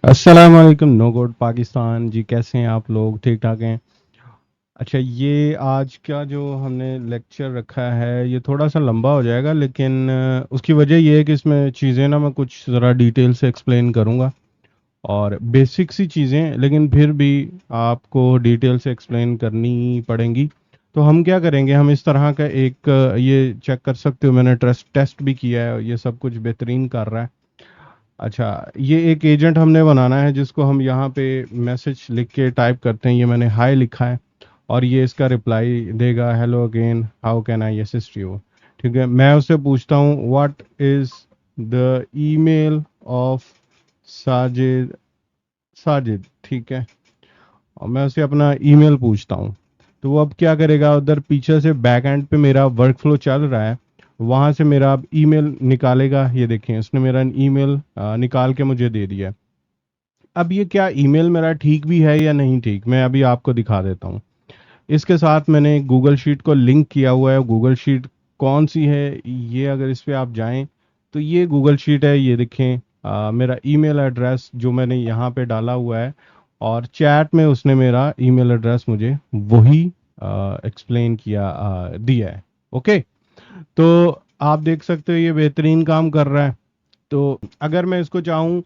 अस्सलाम वालेकुम no code Pakistan जी। कैसे हैं आप लोग? ठीक ठाक हैं? अच्छा, ये आज का जो हमने लेक्चर रखा है ये थोड़ा सा लंबा हो जाएगा, लेकिन उसकी वजह ये है कि इसमें चीज़ें ना मैं कुछ ज़रा डिटेल से एक्सप्लेन करूँगा और बेसिक सी चीज़ें, लेकिन फिर भी आपको डिटेल से एक्सप्लेन करनी पड़ेंगी। तो हम क्या करेंगे, हम इस तरह का एक ये चेक कर सकते हो, मैंने टेस्ट भी किया है, ये सब कुछ बेहतरीन कर रहा है। अच्छा, ये एक एजेंट हमने बनाना है जिसको हम यहाँ पे मैसेज लिख के टाइप करते हैं। ये मैंने हाय लिखा है और ये इसका रिप्लाई देगा, hello again, how can I assist you. ठीक है, मैं उससे पूछता हूँ what is the email of Sajid. Sajid, ठीक है, और मैं उसे अपना ईमेल पूछता हूँ। तो वो अब क्या करेगा, उधर पीछे से बैक एंड पे मेरा वर्क फ्लो चल रहा है, वहां से मेरा अब ईमेल निकालेगा। ये देखें, उसने मेरा ईमेल निकाल के मुझे दे दिया है। अब ये क्या ईमेल मेरा ठीक भी है या नहीं ठीक, मैं अभी आपको दिखा देता हूँ। इसके साथ मैंने गूगल शीट को लिंक किया हुआ है। गूगल शीट कौन सी है, ये अगर इस पे आप जाएं तो ये गूगल शीट है। ये देखें, मेरा ईमेल एड्रेस जो मैंने यहाँ पे डाला हुआ है, और चैट में उसने मेरा ईमेल एड्रेस मुझे वही एक्सप्लेन किया, दिया है। ओके, तो आप देख सकते हो ये बेहतरीन काम कर रहा है। तो अगर मैं इसको चाहूँ,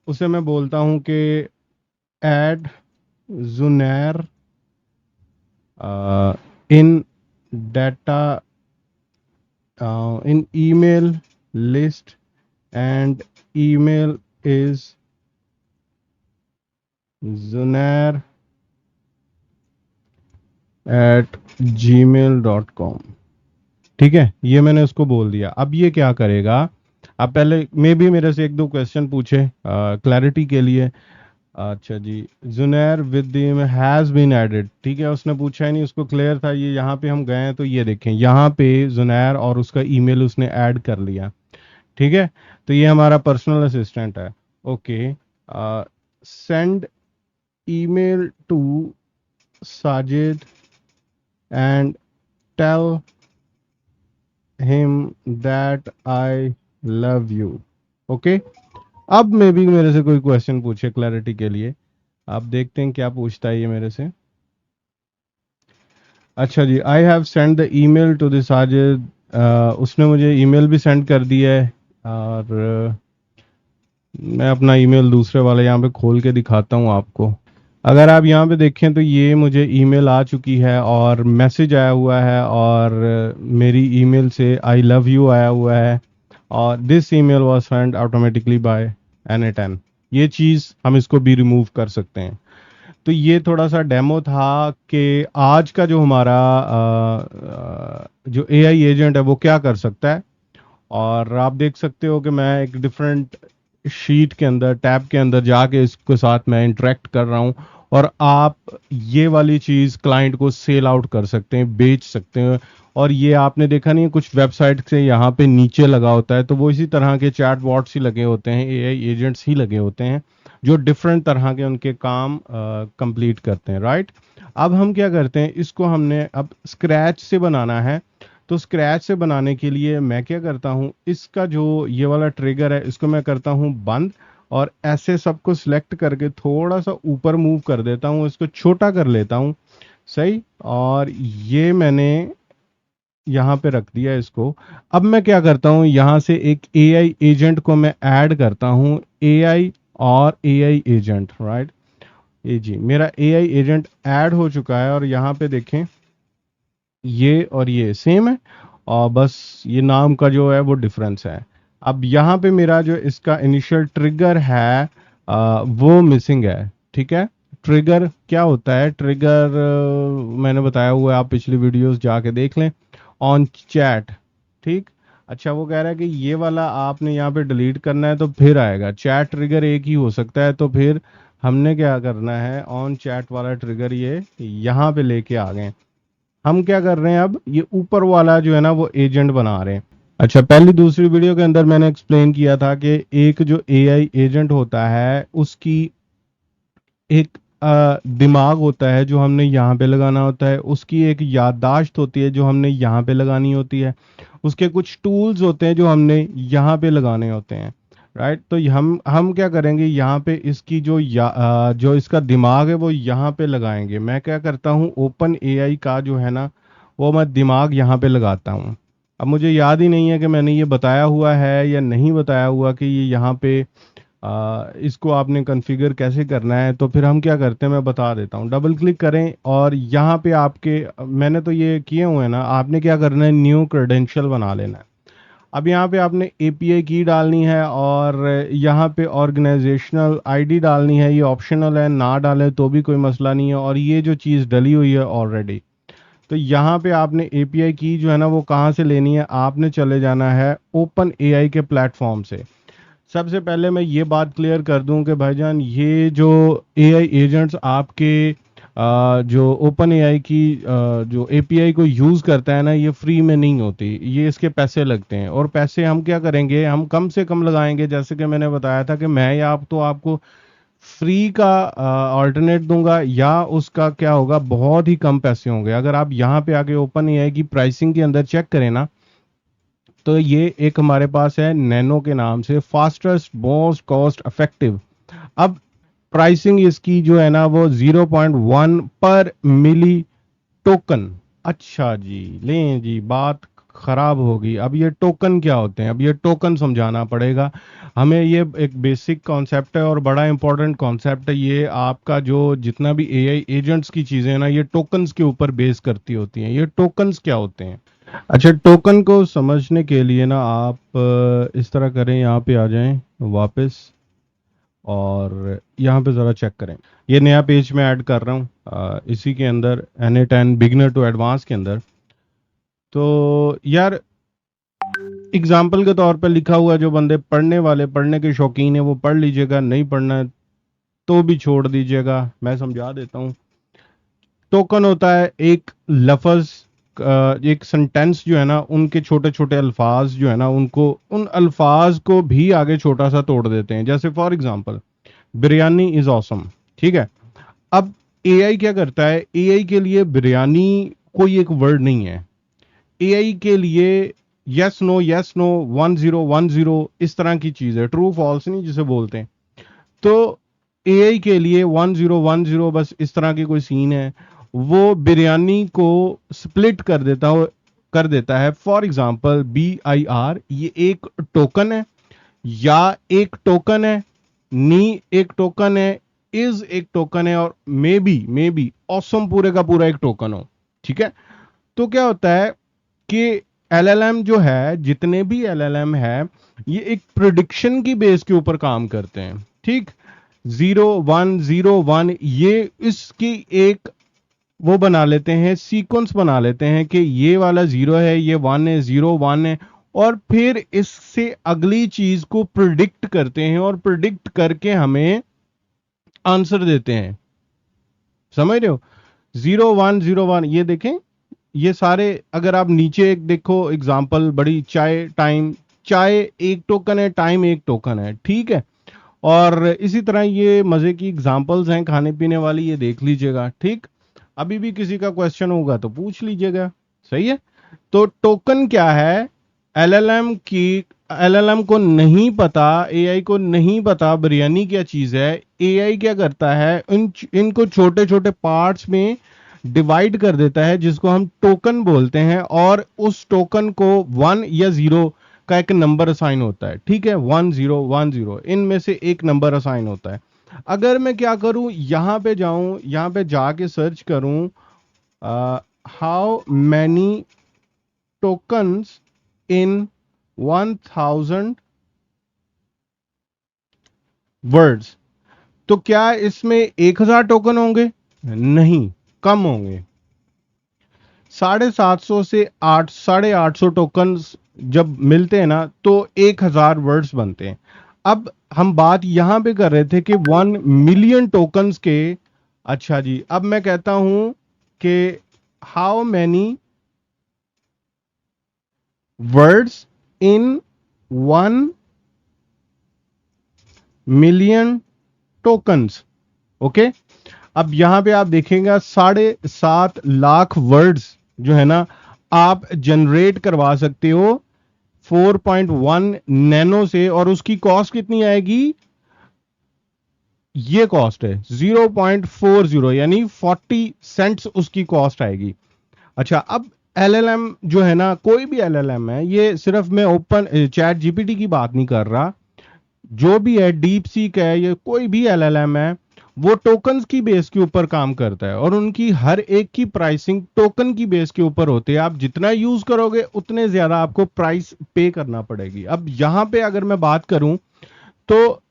उसे मैं बोलता हूँ कि add जुनैर in data in email list, and email is zunair at gmail.com। ठीक है, ये मैंने उसको बोल दिया। अब ये क्या करेगा, अब पहले मे भी मेरे से एक दो क्वेश्चन पूछे क्लैरिटी के लिए। अच्छा जी, जुनैर विद हैज बीन एडेड, ठीक है, उसने पूछा ही नहीं, उसको क्लियर था। ये यहाँ पे हम गए हैं तो ये देखें, यहाँ पे जुनैर और उसका ईमेल उसने ऐड कर लिया। ठीक है, तो ये हमारा पर्सनल असिस्टेंट है। Okay, send email to Sajid and tell him that I love you. Okay, अब मे भी मेरे से कोई क्वेश्चन पूछे क्लैरिटी के लिए। आप देखते हैं क्या पूछता है ये मेरे से। अच्छा जी, I have send the email to the Sajid. उसने मुझे ईमेल भी सेंड कर दिया है, और मैं अपना ईमेल दूसरे वाले यहाँ पे खोल के दिखाता हूँ आपको। अगर आप यहाँ पे देखें तो ये मुझे ईमेल आ चुकी है और मैसेज आया हुआ है, और मेरी ईमेल से आई लव यू आया हुआ है, और this email was send automatically bye N10। ये चीज़ हम इसको भी रिमूव कर सकते हैं। तो ये थोड़ा सा डेमो था कि आज का जो हमारा जो AI एजेंट है वो क्या कर सकता है। और आप देख सकते हो कि मैं एक डिफरेंट शीट के अंदर, टैब के अंदर जाके इसके साथ मैं इंटरेक्ट कर रहा हूँ, और आप ये वाली चीज़ क्लाइंट को सेल आउट कर सकते हैं, बेच सकते हैं। और ये आपने देखा नहीं, कुछ वेबसाइट से यहाँ पे नीचे लगा होता है, तो वो इसी तरह के चैट बॉट्स ही लगे होते हैं, AI एजेंट्स ही लगे होते हैं, जो डिफरेंट तरह के उनके काम कंप्लीट करते हैं। राइट, अब हम क्या करते हैं, इसको हमने अब स्क्रैच से बनाना है। तो स्क्रैच से बनाने के लिए मैं क्या करता हूँ, इसका जो ये वाला ट्रिगर है इसको मैं करता हूँ बंद, और ऐसे सबको सिलेक्ट करके थोड़ा सा ऊपर मूव कर देता हूँ, इसको छोटा कर लेता हूँ। सही, और ये मैंने यहाँ पे रख दिया इसको। अब मैं क्या करता हूँ, यहाँ से एक AI एजेंट को मैं ऐड करता हूँ, AI और AI एजेंट। राइट, ये जी मेरा AI एजेंट ऐड हो चुका है, और यहाँ पे देखें ये और ये सेम है, और बस ये नाम का जो है वो डिफरेंस है। अब यहाँ पे मेरा जो इसका इनिशियल ट्रिगर है वो मिसिंग है। ठीक है, ट्रिगर क्या होता है, ट्रिगर मैंने बताया हुआ है, आप पिछली वीडियोस जाके देख लें, ऑन चैट। ठीक, अच्छा, वो कह रहा है कि ये वाला आपने यहाँ पे डिलीट करना है तो फिर आएगा, चैट ट्रिगर एक ही हो सकता है, तो फिर हमने क्या करना है, ऑन चैट वाला ट्रिगर ये यहाँ पे लेके आ गए। हम क्या कर रहे हैं, अब ये ऊपर वाला जो है ना वो एजेंट बना रहे हैं। अच्छा, पहली दूसरी वीडियो के अंदर मैंने एक्सप्लेन किया था कि एक जो AI एजेंट होता है उसकी एक दिमाग होता है जो हमने यहाँ पे लगाना होता है, उसकी एक याददाश्त होती है जो हमने यहाँ पे लगानी होती है, उसके कुछ टूल्स होते हैं जो हमने यहाँ पे लगाने होते हैं। राइट। तो हम क्या करेंगे, यहाँ पे इसकी जो इसका दिमाग है वो यहाँ पे लगाएंगे। मैं क्या करता हूँ, ओपन एआई का जो है ना, वो मैं दिमाग यहाँ पे लगाता हूँ। अब मुझे याद ही नहीं है कि मैंने ये बताया हुआ है या नहीं बताया हुआ कि ये यहाँ पे इसको आपने कॉन्फ़िगर कैसे करना है। तो फिर हम क्या करते हैं, मैं बता देता हूँ। डबल क्लिक करें और यहाँ पे आपके, मैंने तो ये किए हुए हैं ना, आपने क्या करना है, न्यू क्रेडेंशियल बना लेना है। अब यहाँ पे आपने एपीआई की डालनी है और यहाँ पे ऑर्गेनाइजेशनल आईडी डालनी है। ये ऑप्शनल है, ना डालें तो भी कोई मसला नहीं है। और ये जो चीज़ डली हुई है ऑलरेडी, तो यहाँ पे आपने एपीआई की जो है ना वो कहाँ से लेनी है, आपने चले जाना है ओपन एआई के प्लेटफॉर्म से। सबसे पहले मैं ये बात क्लियर कर दूं कि भाईजान, ये जो एआई एजेंट्स आपके जो ओपन एआई की जो एपीआई को यूज़ करता है ना, ये फ्री में नहीं होती, ये इसके पैसे लगते हैं। और पैसे हम क्या करेंगे, हम कम से कम लगाएंगे। जैसे कि मैंने बताया था कि मैं या आप तो आपको फ्री का ऑल्टरनेट दूंगा, या उसका क्या होगा, बहुत ही कम पैसे होंगे। अगर आप यहाँ पे आके ओपन एआई की प्राइसिंग के अंदर चेक करें ना, तो ये एक हमारे पास है नैनो के नाम से, फास्टेस्ट मोस्ट कॉस्ट इफेक्टिव। अब प्राइसिंग इसकी जो है ना वो 0.1 पर मिली टोकन। अच्छा जी, लें जी, बात खराब होगी। अब ये टोकन क्या होते हैं, अब ये टोकन समझाना पड़ेगा हमें। ये एक बेसिक कॉन्सेप्ट है और बड़ा इंपॉर्टेंट कॉन्सेप्ट है। ये आपका जो जितना भी एआई एजेंट्स की चीजें हैं ना, ये टोकन्स के ऊपर बेस करती होती हैं। ये टोकन्स क्या होते हैं? अच्छा, टोकन को समझने के लिए ना आप इस तरह करें, यहाँ पे आ जाएं वापस, और यहाँ पे ज़रा चेक करें। ये नया पेज मैं ऐड कर रहा हूँ इसी के अंदर, NA10 बिगनर टू एडवांस के अंदर। तो यार, एग्जाम्पल के तौर पे लिखा हुआ है, जो बंदे पढ़ने वाले, पढ़ने के शौकीन है, वो पढ़ लीजिएगा, नहीं पढ़ना है तो भी छोड़ दीजिएगा, मैं समझा देता हूँ। टोकन होता है एक लफ्ज, एक सेंटेंस जो है ना, उनके छोटे छोटे अल्फाज जो है ना, उनको, उन अल्फाज को भी आगे छोटा सा तोड़ देते हैं। जैसे for example, biryani is awesome, ठीक है। अब एआई क्या करता है, एआई के लिए बिरयानी कोई एक वर्ड नहीं है। एआई के लिए यस नो 1010 इस तरह की चीज है, ट्रू फॉल्स नहीं जिसे बोलते हैं। तो एआई के लिए 1010 बस इस तरह की कोई सीन है। वो बिरयानी को स्प्लिट कर देता है। फॉर एग्जाम्पल, BIR, ये एक टोकन है, या एक टोकन है, नी एक टोकन है, इज एक टोकन है, और मे बी ऑसम पूरे का पूरा एक टोकन हो, ठीक है। तो क्या होता है कि LLM जो है, जितने भी LLM है, ये एक प्रिडिक्शन की बेस के ऊपर काम करते हैं, ठीक। 0101, ये इसकी एक वो बना लेते हैं, सीक्वेंस बना लेते हैं कि ये वाला 0 है, ये 1 है, 0 1 है। और फिर इससे अगली चीज को प्रिडिक्ट करते हैं, और प्रिडिक्ट करके हमें आंसर देते हैं। समझ रहे हो? 0101, ये देखें, ये सारे, अगर आप नीचे एक देखो एग्जांपल, बड़ी चाय टाइम, चाय एक टोकन है, टाइम एक टोकन है, ठीक है। और इसी तरह ये मजे की एग्जांपल्स हैं खाने पीने वाली, ये देख लीजिएगा, ठीक। अभी भी किसी का क्वेश्चन होगा तो पूछ लीजिएगा, सही है। तो टोकन क्या है, एलएलएम की, एलएलएम को नहीं पता, एआई को नहीं पता बिरयानी क्या चीज है। एआई क्या करता है, इनको छोटे छोटे पार्ट्स में डिवाइड कर देता है, जिसको हम टोकन बोलते हैं। और उस टोकन को 1 या 0 का एक नंबर असाइन होता है, ठीक है। 1010 इनमें से एक नंबर असाइन होता है। अगर मैं क्या करूं, यहां पे जाऊं, यहां पे जाके सर्च करूं, how many tokens in 1000 words, तो क्या इसमें 1000 टोकन होंगे? नहीं, कम होंगे। 750 से 850 टोकन जब मिलते हैं ना, तो 1000 वर्ड्स बनते हैं। अब हम बात यहां पे कर रहे थे कि 1 मिलियन टोकन्स के। अच्छा जी, अब मैं कहता हूं कि how many words in 1 million tokens, okay. अब यहां पे आप देखेंगे 7.5 लाख वर्ड्स जो है ना, आप जनरेट करवा सकते हो 4.1 नैनो से, और उसकी कॉस्ट कितनी आएगी, ये कॉस्ट है 0.40, यानी 40 सेंट्स उसकी कॉस्ट आएगी। अच्छा, अब एलएलएम जो है ना, कोई भी एलएलएम है, ये सिर्फ मैं ओपन चैट जीपीटी की बात नहीं कर रहा, जो भी है, डीप सीक है, ये कोई भी एलएलएम है, वो टोकन्स की बेस के ऊपर काम करता है, और उनकी हर एक की प्राइसिंग टोकन की बेस के ऊपर होती है। आप जितना यूज करोगे उतने ज्यादा आपको प्राइस पे करना पड़ेगी। अब यहां पे अगर मैं बात करूं तो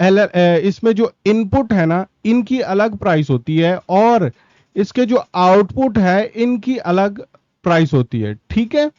इसमें जो इनपुट है ना, इनकी अलग प्राइस होती है, और इसके जो आउटपुट है इनकी अलग प्राइस होती है, ठीक है।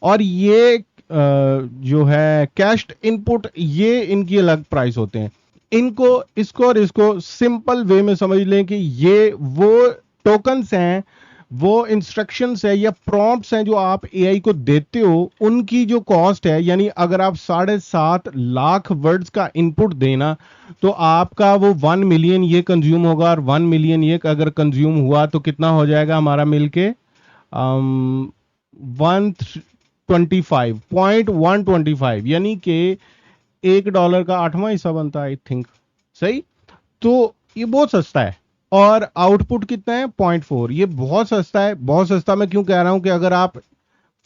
और ये जो है कैश्ड इनपुट, ये इनकी अलग प्राइस होते हैं। इनको, इसको और इसको सिंपल वे में समझ लें कि ये वो टोकन्स हैं, वो इंस्ट्रक्शंस है या प्रॉम्प्ट्स हैं जो आप एआई को देते हो, उनकी जो कॉस्ट है, यानी अगर आप 7.5 लाख वर्ड्स का इनपुट देना, तो आपका वो 1 मिलियन ये कंज्यूम होगा, और 1 मिलियन ये अगर कंज्यूम हुआ तो कितना हो जाएगा हमारा मिलके 125.125, यानी कि $1 का 8वां हिस्सा बनता है, आई थिंक। सही। तो ये बहुत सस्ता है। और आउटपुट कितना है, 0.4। ये बहुत सस्ता है। बहुत सस्ता मैं क्यों कह रहा हूं कि अगर आप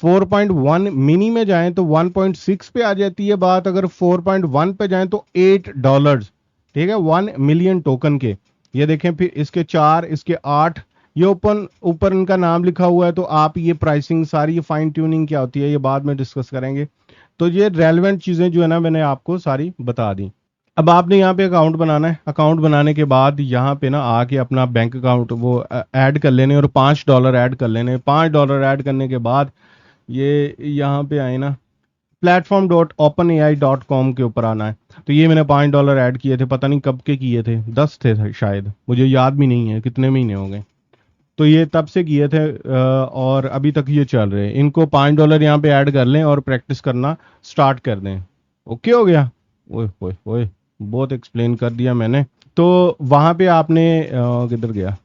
4.1 मिनी में जाएं तो 1.6 पे आ जाती है बात, अगर 4.1 पे जाएं तो $8, ठीक है, 1 मिलियन टोकन के। ये देखें, फिर इसके 4, इसके 8, ये ओपन ऊपर इनका नाम लिखा हुआ है। तो आप ये प्राइसिंग सारी, ये फाइन ट्यूनिंग क्या होती है, ये बाद में डिस्कस करेंगे। तो ये रेलेवेंट चीजें जो है ना, मैंने आपको सारी बता दी। अब आपने यहाँ पे अकाउंट बनाना है। अकाउंट बनाने के बाद यहाँ पे ना आके अपना बैंक अकाउंट वो ऐड कर लेने, और $5 ऐड कर लेने। $5 ऐड करने के बाद ये यहाँ पे आए ना, platform.openai.com के ऊपर आना है। तो ये मैंने $5 ऐड किए थे, पता नहीं कब के किए थे, 10 थे शायद, मुझे याद भी नहीं है कितने महीने हो गए। तो ये तब से किए थे, और अभी तक ये चल रहे हैं। इनको $5 यहाँ पे ऐड कर लें और प्रैक्टिस करना स्टार्ट कर दें। ओके हो गया। ओए ओए ओए, बहुत एक्सप्लेन कर दिया मैंने। तो वहां पे आपने किधर गया,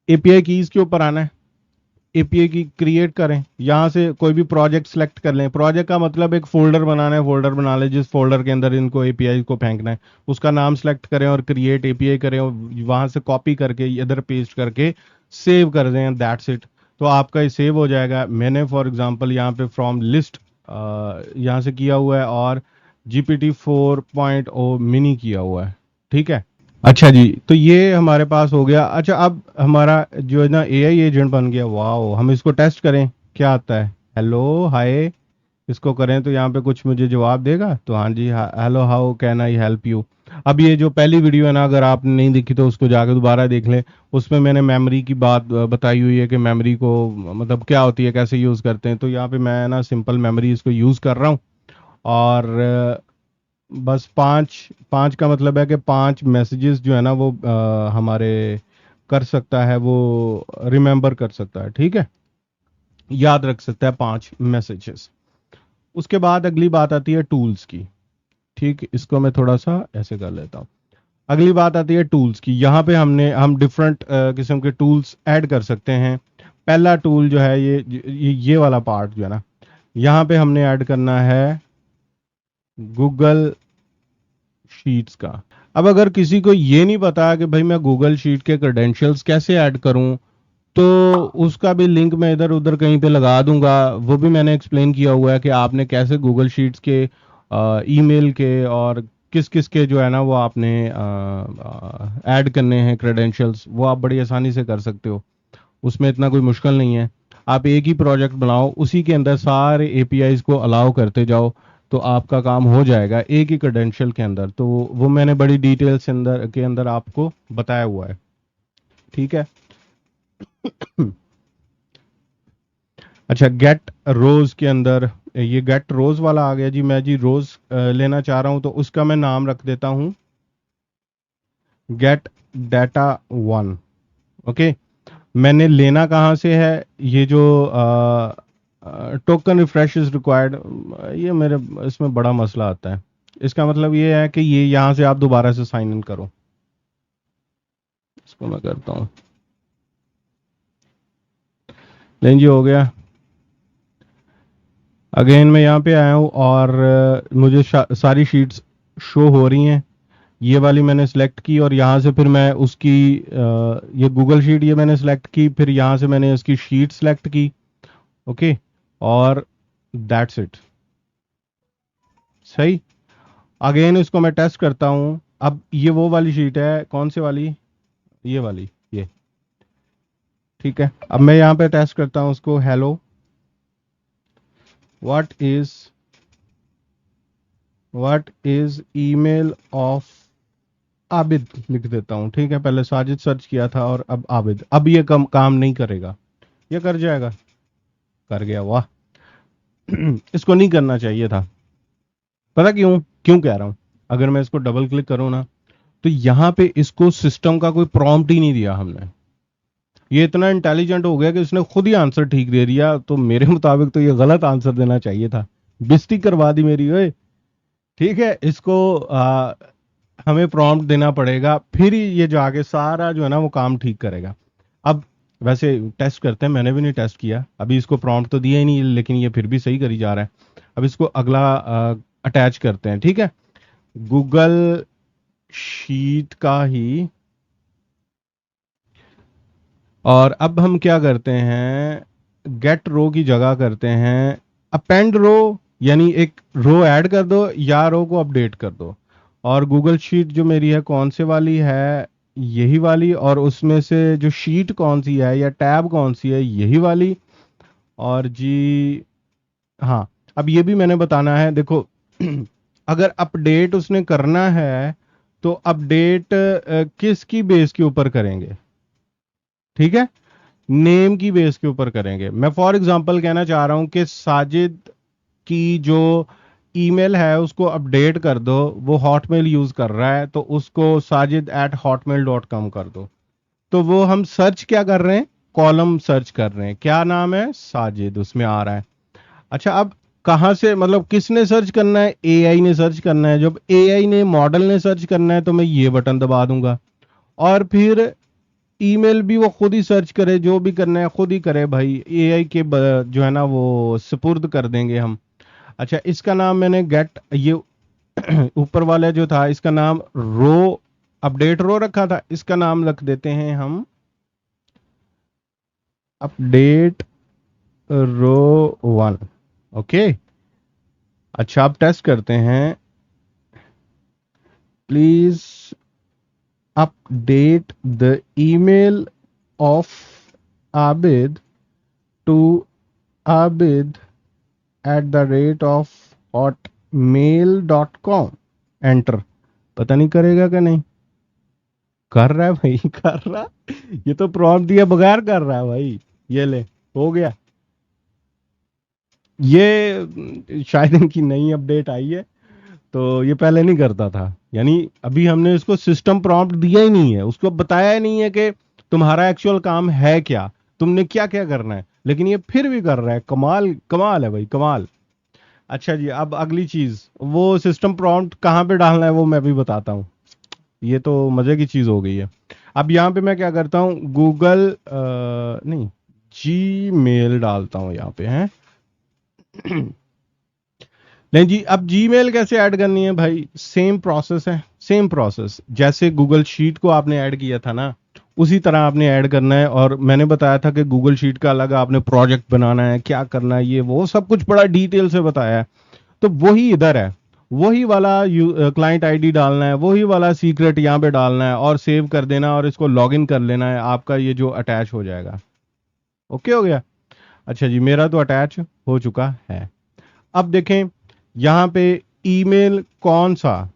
एपीआई कीज के ऊपर आना है। एपीआई की क्रिएट करें, यहाँ से कोई भी प्रोजेक्ट सेलेक्ट कर लें। प्रोजेक्ट का मतलब एक फोल्डर बनाना है, फोल्डर बना लें जिस फोल्डर के अंदर इनको एपीआई को फेंकना है, उसका नाम सेलेक्ट करें और क्रिएट एपीआई करें, और वहां से कॉपी करके इधर पेस्ट करके सेव कर दें, दैट्स इट। तो आपका ये सेव हो जाएगा। मैंने फॉर एग्जांपल यहाँ पे फ्रॉम लिस्ट यहाँ से किया हुआ है, और GPT 4.0 मिनी किया हुआ है, ठीक है। अच्छा जी, तो ये हमारे पास हो गया। अच्छा, अब हमारा जो है ना एआई एजेंट बन गया। वाओ, हम इसको टेस्ट करें, क्या आता है। हेलो, हाय, इसको करें तो यहाँ पे कुछ मुझे जवाब देगा। तो हाँ जी, hello, how can I help you. अब ये जो पहली वीडियो है ना, अगर आपने नहीं देखी तो उसको जाकर दोबारा देख लें। उसमें मैंने मेमोरी की बात बताई हुई है कि मेमोरी को मतलब क्या होती है, कैसे यूज़ करते हैं। तो यहाँ पे मैं ना सिंपल मेमोरी इसको यूज़ कर रहा हूँ, और बस पांच पांच का मतलब है कि 5 मैसेजेस जो है ना वो हमारे कर सकता है, वो रिमेंबर कर सकता है, ठीक है, याद रख सकता है 5 मैसेजेस। उसके बाद अगली बात आती है टूल्स की। ठीक, इसको मैं थोड़ा सा ऐसे कर लेता हूँ। अगली बात आती है टूल्स की। यहाँ पे हम डिफरेंट किस्म के टूल्स ऐड कर सकते हैं। पहला टूल जो है, ये वाला पार्ट जो है ना, यहाँ पे हमने ऐड करना है गूगल शीट्स का। अब अगर किसी को ये नहीं पता कि भाई मैं गूगल शीट के क्रेडेंशियल्स कैसे ऐड करूं, तो उसका भी लिंक मैं इधर उधर कहीं पे लगा दूंगा। वो भी मैंने एक्सप्लेन किया हुआ है कि आपने कैसे गूगल शीट्स के ईमेल के और किस किस के जो है ना वो आपने ऐड करने हैं क्रेडेंशियल्स, वो आप बड़ी आसानी से कर सकते हो। उसमें इतना कोई मुश्किल नहीं है। आप एक ही प्रोजेक्ट बनाओ, उसी के अंदर सारे एपीआईज को अलाउ करते जाओ, तो आपका काम हो जाएगा एक ही क्रेडेंशियल के अंदर। तो वो मैंने बड़ी डिटेल्स के अंदर आपको बताया हुआ है, ठीक है। अच्छा, गेट रोज के अंदर ये गेट रोज वाला आ गया जी। मैं जी रोज लेना चाह रहा हूं, तो उसका मैं नाम रख देता हूं गेट डाटा 1। ओके, मैंने लेना कहाँ से है, ये जो टोकन रिफ्रेश इज रिक्वायर्ड, ये मेरे इसमें बड़ा मसला आता है। इसका मतलब ये है कि ये यहाँ से आप दोबारा से साइन इन करो। इसको मैं करता हूँ, नहीं जी, हो गया। अगेन मैं यहाँ पे आया हूँ और मुझे सारी शीट्स शो हो रही हैं। ये वाली मैंने सेलेक्ट की और यहाँ से फिर मैं उसकी ये गूगल शीट ये मैंने सेलेक्ट की, फिर यहाँ से मैंने उसकी शीट सेलेक्ट की। ओके, और दैट्स इट। सही। अगेन इसको मैं टेस्ट करता हूँ। अब ये वो वाली शीट है, कौन सी वाली? ये वाली, ये। ठीक है, अब मैं यहाँ पे टेस्ट करता हूँ उसको। Hello, what is email of Abid लिख देता हूँ। ठीक है, पहले साजिद सर्च किया था और अब आबिद। अब ये काम नहीं करेगा, ये कर जाएगा। कर गया, वाह। इसको नहीं करना चाहिए था। पता क्यों क्यों कह रहा हूं? अगर मैं इसको डबल क्लिक करूं ना, तो यहां पे इसको सिस्टम का कोई प्रॉम्प्ट ही नहीं दिया हमने। ये इतना इंटेलिजेंट हो गया कि इसने खुद ही आंसर ठीक दे दिया। तो मेरे मुताबिक तो ये गलत आंसर देना चाहिए था। बेइज्जती करवा दी मेरी, ओए। ठीक है, इसको हमें प्रॉम्प्ट देना पड़ेगा, फिर ही ये जाके सारा जो है ना वो काम ठीक करेगा। अब वैसे टेस्ट करते हैं, मैंने भी नहीं टेस्ट किया अभी। इसको प्रॉम्प्ट तो दिया ही नहीं, लेकिन ये फिर भी सही करी जा रहा है। अब इसको अगला अटैच करते हैं। ठीक है, गूगल शीट का ही। और अब हम क्या करते हैं, गेट रो की जगह करते हैं अपेंड रो, यानी एक रो ऐड कर दो या रो को अपडेट कर दो। और गूगल शीट जो मेरी है कौन से वाली है? यही वाली। और उसमें से जो शीट कौन सी है या टैब कौन सी है? यही वाली। और जी हाँ, अब ये भी मैंने बताना है, देखो। अगर अपडेट उसने करना है तो अपडेट किसकी बेस के ऊपर करेंगे? ठीक है, नेम की बेस के ऊपर करेंगे। मैं फॉर एग्जांपल कहना चाह रहा हूं कि साजिद की जो ईमेल है उसको अपडेट कर दो। वो हॉटमेल यूज कर रहा है, तो उसको sajid@hotmail.com कर दो। तो वो हम सर्च क्या कर रहे हैं? कॉलम सर्च कर रहे हैं। क्या नाम है? साजिद, उसमें आ रहा है। अच्छा, अब कहाँ से, मतलब किसने सर्च करना है? एआई ने सर्च करना है। जब एआई ने, मॉडल ने सर्च करना है, तो मैं ये बटन दबा दूंगा और फिर ईमेल भी वो खुद ही सर्च करे। जो भी करना है खुद ही करे भाई। एआई के जो है ना वो सुपुर्द कर देंगे हम। अच्छा, इसका नाम मैंने गेट, ये ऊपर वाला जो था इसका नाम रो, अपडेट रो रखा था। इसका नाम रख देते हैं हम अपडेट रो 1। ओके। अच्छा, आप टेस्ट करते हैं। Please update the email of Abid to Abid @hotmail.com। Enter. पता नहीं करेगा कि नहीं। कर रहा है भाई, कर रहा। ये तो प्रॉम्प्ट दिए बगैर कर रहा है भाई। ये ले, हो गया। ये शायद इनकी नई अपडेट आई है, तो ये पहले नहीं करता था। यानी अभी हमने इसको सिस्टम प्रॉम्प्ट दिया ही नहीं है, उसको बताया ही नहीं है कि तुम्हारा एक्चुअल काम है क्या, तुमने क्या क्या करना है, लेकिन ये फिर भी कर रहा है। कमाल, कमाल है भाई, कमाल। अच्छा जी, अब अगली चीज, वो सिस्टम प्रॉम्प्ट कहाँ पे डालना है वो मैं भी बताता हूँ। ये तो मजे की चीज हो गई है। अब यहाँ पे मैं क्या करता हूँ, गूगल नहीं, जी मेल डालता हूँ यहाँ पे है। नहीं जी, अब जीमेल कैसे ऐड करनी है भाई? सेम प्रोसेस है, सेम प्रोसेस जैसे गूगल शीट को आपने ऐड किया था ना, उसी तरह आपने ऐड करना है। और मैंने बताया था कि गूगल शीट का अलग आपने प्रोजेक्ट बनाना है, क्या करना है, ये वो सब कुछ बड़ा डिटेल से बताया है। तो वही इधर है। वही वाला क्लाइंट आईडी डालना है, वही वाला सीक्रेट यहाँ पे डालना है और सेव कर देना और इसको लॉगिन कर लेना है। आपका ये जो अटैच हो जाएगा। ओके, हो गया। अच्छा जी, मेरा तो अटैच हो चुका है। अब देखें यहाँ पे ईमेल कौन सा,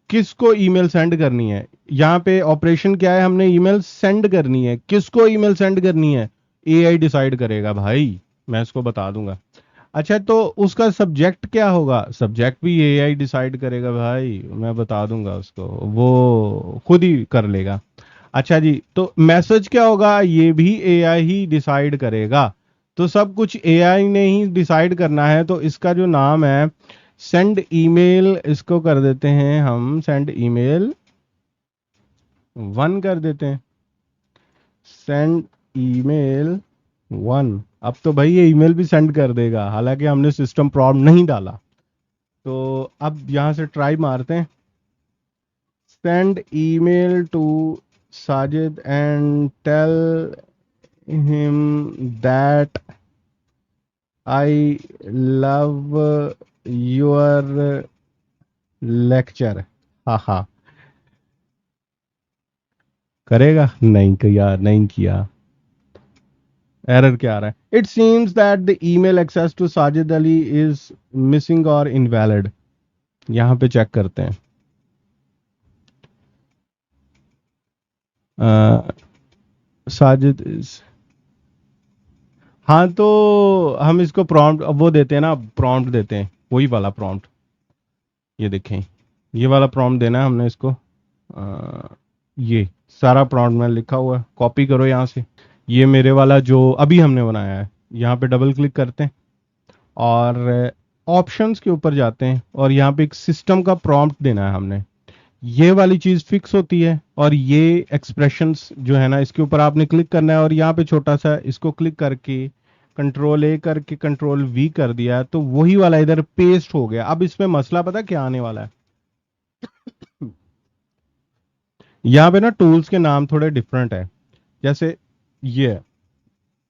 किसको ईमेल सेंड करनी है। यहाँ पे ऑपरेशन क्या है, हमने ईमेल सेंड करनी है। किसको ईमेल सेंड करनी है? एआई डिसाइड करेगा भाई, मैं इसको बता दूंगा। अच्छा, तो उसका सब्जेक्ट क्या होगा? सब्जेक्ट भी एआई डिसाइड करेगा भाई, मैं बता दूंगा उसको, वो खुद ही कर लेगा। अच्छा जी, तो मैसेज क्या होगा? ये भी एआई ही डिसाइड करेगा। तो सब कुछ एआई ने ही डिसाइड करना है। तो इसका जो नाम है सेंड ईमेल, इसको कर देते हैं हम सेंड ईमेल 1 कर देते हैं। Send email 1। अब तो भाई ये ईमेल भी सेंड कर देगा, हालांकि हमने सिस्टम प्रॉम्प्ट नहीं डाला। तो अब यहाँ से ट्राई मारते हैं, send email to Sajid and tell him that I love your lecture. हाँ हाँ, करेगा? नहीं किया, नहीं किया। एरर क्या आ रहा है? It seems that the email access to Sajid Ali is missing और इनवैलिड। यहाँ पे चेक करते हैं। साजिद इज, हाँ तो हम इसको प्रॉम्प्ट अब वो देते हैं ना, प्रॉम्प्ट देते हैं, वही वाला प्रॉम्प्ट। ये देखें, ये वाला प्रॉम्प्ट देना है हमने इसको। ये सारा प्रॉम्प्ट में लिखा हुआ है, कॉपी करो यहाँ से। ये मेरे वाला जो अभी हमने बनाया है, यहाँ पे डबल क्लिक करते हैं और ऑप्शंस के ऊपर जाते हैं और यहाँ पे एक सिस्टम का प्रॉम्प्ट देना है हमने। ये वाली चीज फिक्स होती है और ये एक्सप्रेशंस जो है ना, इसके ऊपर आपने क्लिक करना है और यहाँ पे छोटा सा इसको क्लिक करके कंट्रोल ए करके कंट्रोल वी कर दिया, तो वही वाला इधर पेस्ट हो गया। अब इसमें मसला पता क्या आने वाला है? यहाँ पे ना टूल्स के नाम थोड़े डिफरेंट है। जैसे ये है,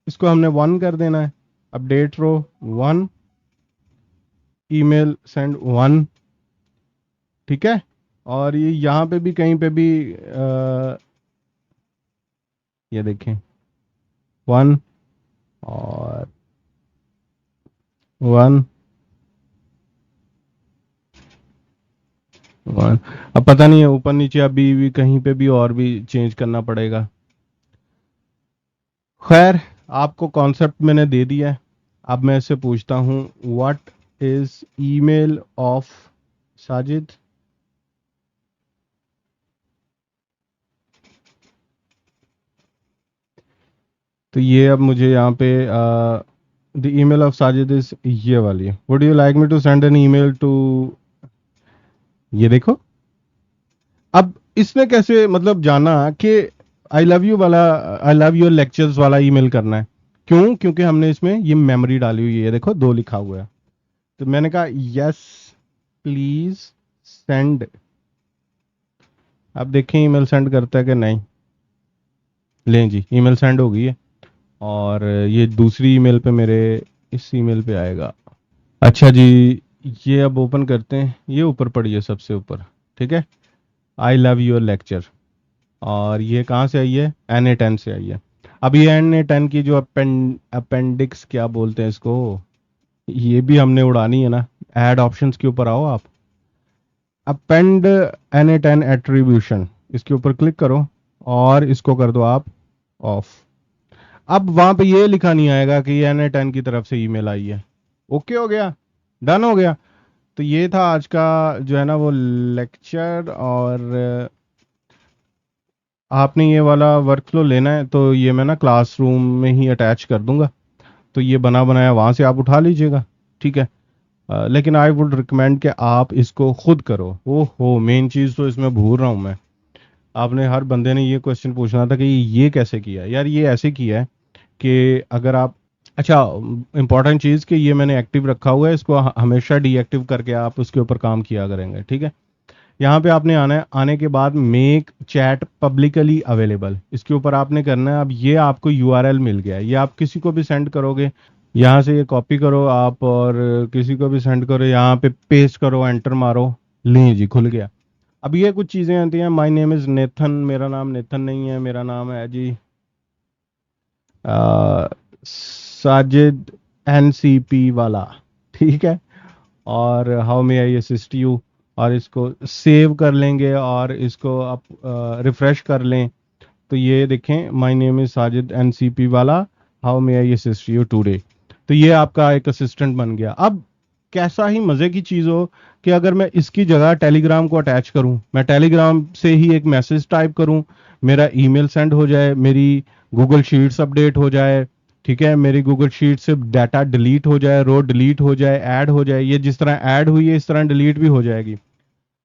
इसको हमने 1 कर देना है, अपडेट रो 1, ईमेल सेंड 1, ठीक है। और ये यहाँ पे भी कहीं पे भी ये देखें 1 और 1 1। अब पता नहीं है ऊपर नीचे अभी भी कहीं पे भी और भी चेंज करना पड़ेगा। खैर, आपको कॉन्सेप्ट मैंने दे दिया है। अब मैं इससे पूछता हूँ, what is email of Sajid? तो ये अब मुझे यहाँ पे the email of Sajid is ये वाली, would you like me to send an email to, ये देखो। अब इसने कैसे मतलब जाना कि आई लव यू वाला, आई लव योर लेक्चर्स वाला ईमेल करना है? क्यों? क्योंकि हमने इसमें ये मेमोरी डाली हुई है, ये देखो 2 लिखा हुआ है। तो मैंने कहा यस प्लीज सेंड। अब देखें ईमेल सेंड करता है कि नहीं। लें जी, ईमेल सेंड हो गई है और ये दूसरी ईमेल पे मेरे, इस ईमेल पे आएगा। अच्छा जी, ये अब ओपन करते हैं, ये ऊपर पड़ी है सबसे ऊपर, ठीक है, आई लव योर लेक्चर। और ये कहाँ से आई है? Na10 से आई है। अब ये Na10 की जो अपेंडिक्स क्या बोलते हैं इसको, ये भी हमने उड़ानी है ना। ऐड ऑप्शंस के ऊपर आओ आप, अपेंड Na10 एट्रीब्यूशन, इसके ऊपर क्लिक करो और इसको कर दो आप ऑफ। अब वहां पे ये लिखा नहीं आएगा कि ये Na10 की तरफ से ईमेल आई है। ओके हो गया, डन हो गया। तो ये था आज का जो है ना वो लेक्चर। और आपने ये वाला वर्क फ्लो लेना है तो ये मैं ना क्लासरूम में ही अटैच कर दूंगा, तो ये बना बनाया वहाँ से आप उठा लीजिएगा, ठीक है। लेकिन आई वुड रिकमेंड कि आप इसको खुद करो। ओहो, मेन चीज़ तो इसमें भूल रहा हूँ मैं। आपने हर बंदे ने ये क्वेश्चन पूछना था कि ये कैसे किया यार। ये ऐसे किया है कि अगर आप, अच्छा, इंपॉर्टेंट चीज़ कि ये मैंने एक्टिव रखा हुआ है, इसको हमेशा डीएक्टिव करके आप उसके ऊपर काम किया करेंगे, ठीक है। यहाँ पे आपने आना है, आने के बाद मेक चैट पब्लिकली अवेलेबल, इसके ऊपर आपने करना है। अब ये आपको यूआरएल मिल गया है, ये आप किसी को भी सेंड करोगे, यहाँ से ये कॉपी करो आप और किसी को भी सेंड करो, यहाँ पे पेस्ट करो, एंटर मारो, लें जी खुल गया। अब ये कुछ चीज़ें आती हैं, माय नेम इज़ नेथन, मेरा नाम नेथन नहीं है, मेरा नाम है जी साजिद एनसीपी वाला, ठीक है। और how may I assist you, और इसको सेव कर लेंगे और इसको आप रिफ्रेश कर लें। तो ये देखें, my name is Sajid NCP वाला, how may I assist you today. तो ये आपका एक असिस्टेंट बन गया। अब कैसा ही मज़े की चीज़ हो कि अगर मैं इसकी जगह टेलीग्राम को अटैच करूं, मैं टेलीग्राम से ही एक मैसेज टाइप करूं, मेरा ईमेल सेंड हो जाए, मेरी गूगल शीट्स अपडेट हो जाए, ठीक है, मेरी गूगल शीट से डाटा डिलीट हो जाए, रो डिलीट हो जाए, ऐड हो जाए, ये जिस तरह ऐड हुई है इस तरह डिलीट भी हो जाएगी।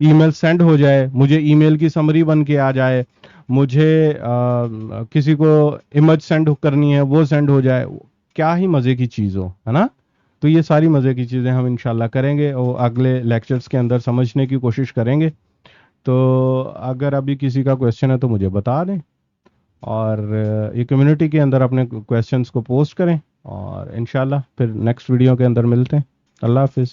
ईमेल सेंड हो जाए, मुझे ईमेल की समरी बन के आ जाए, मुझे किसी को इमेज सेंड करनी है वो सेंड हो जाए। क्या ही मज़े की चीज़ हो, है ना। तो ये सारी मज़े की चीज़ें हम इंशाल्लाह करेंगे और अगले लेक्चर्स के अंदर समझने की कोशिश करेंगे। तो अगर अभी किसी का क्वेश्चन है तो मुझे बता दें, और ये कम्युनिटी के अंदर अपने क्वेश्चंस को पोस्ट करें, और इंशाल्लाह फिर नेक्स्ट वीडियो के अंदर मिलते हैं। अल्लाह हाफिज़।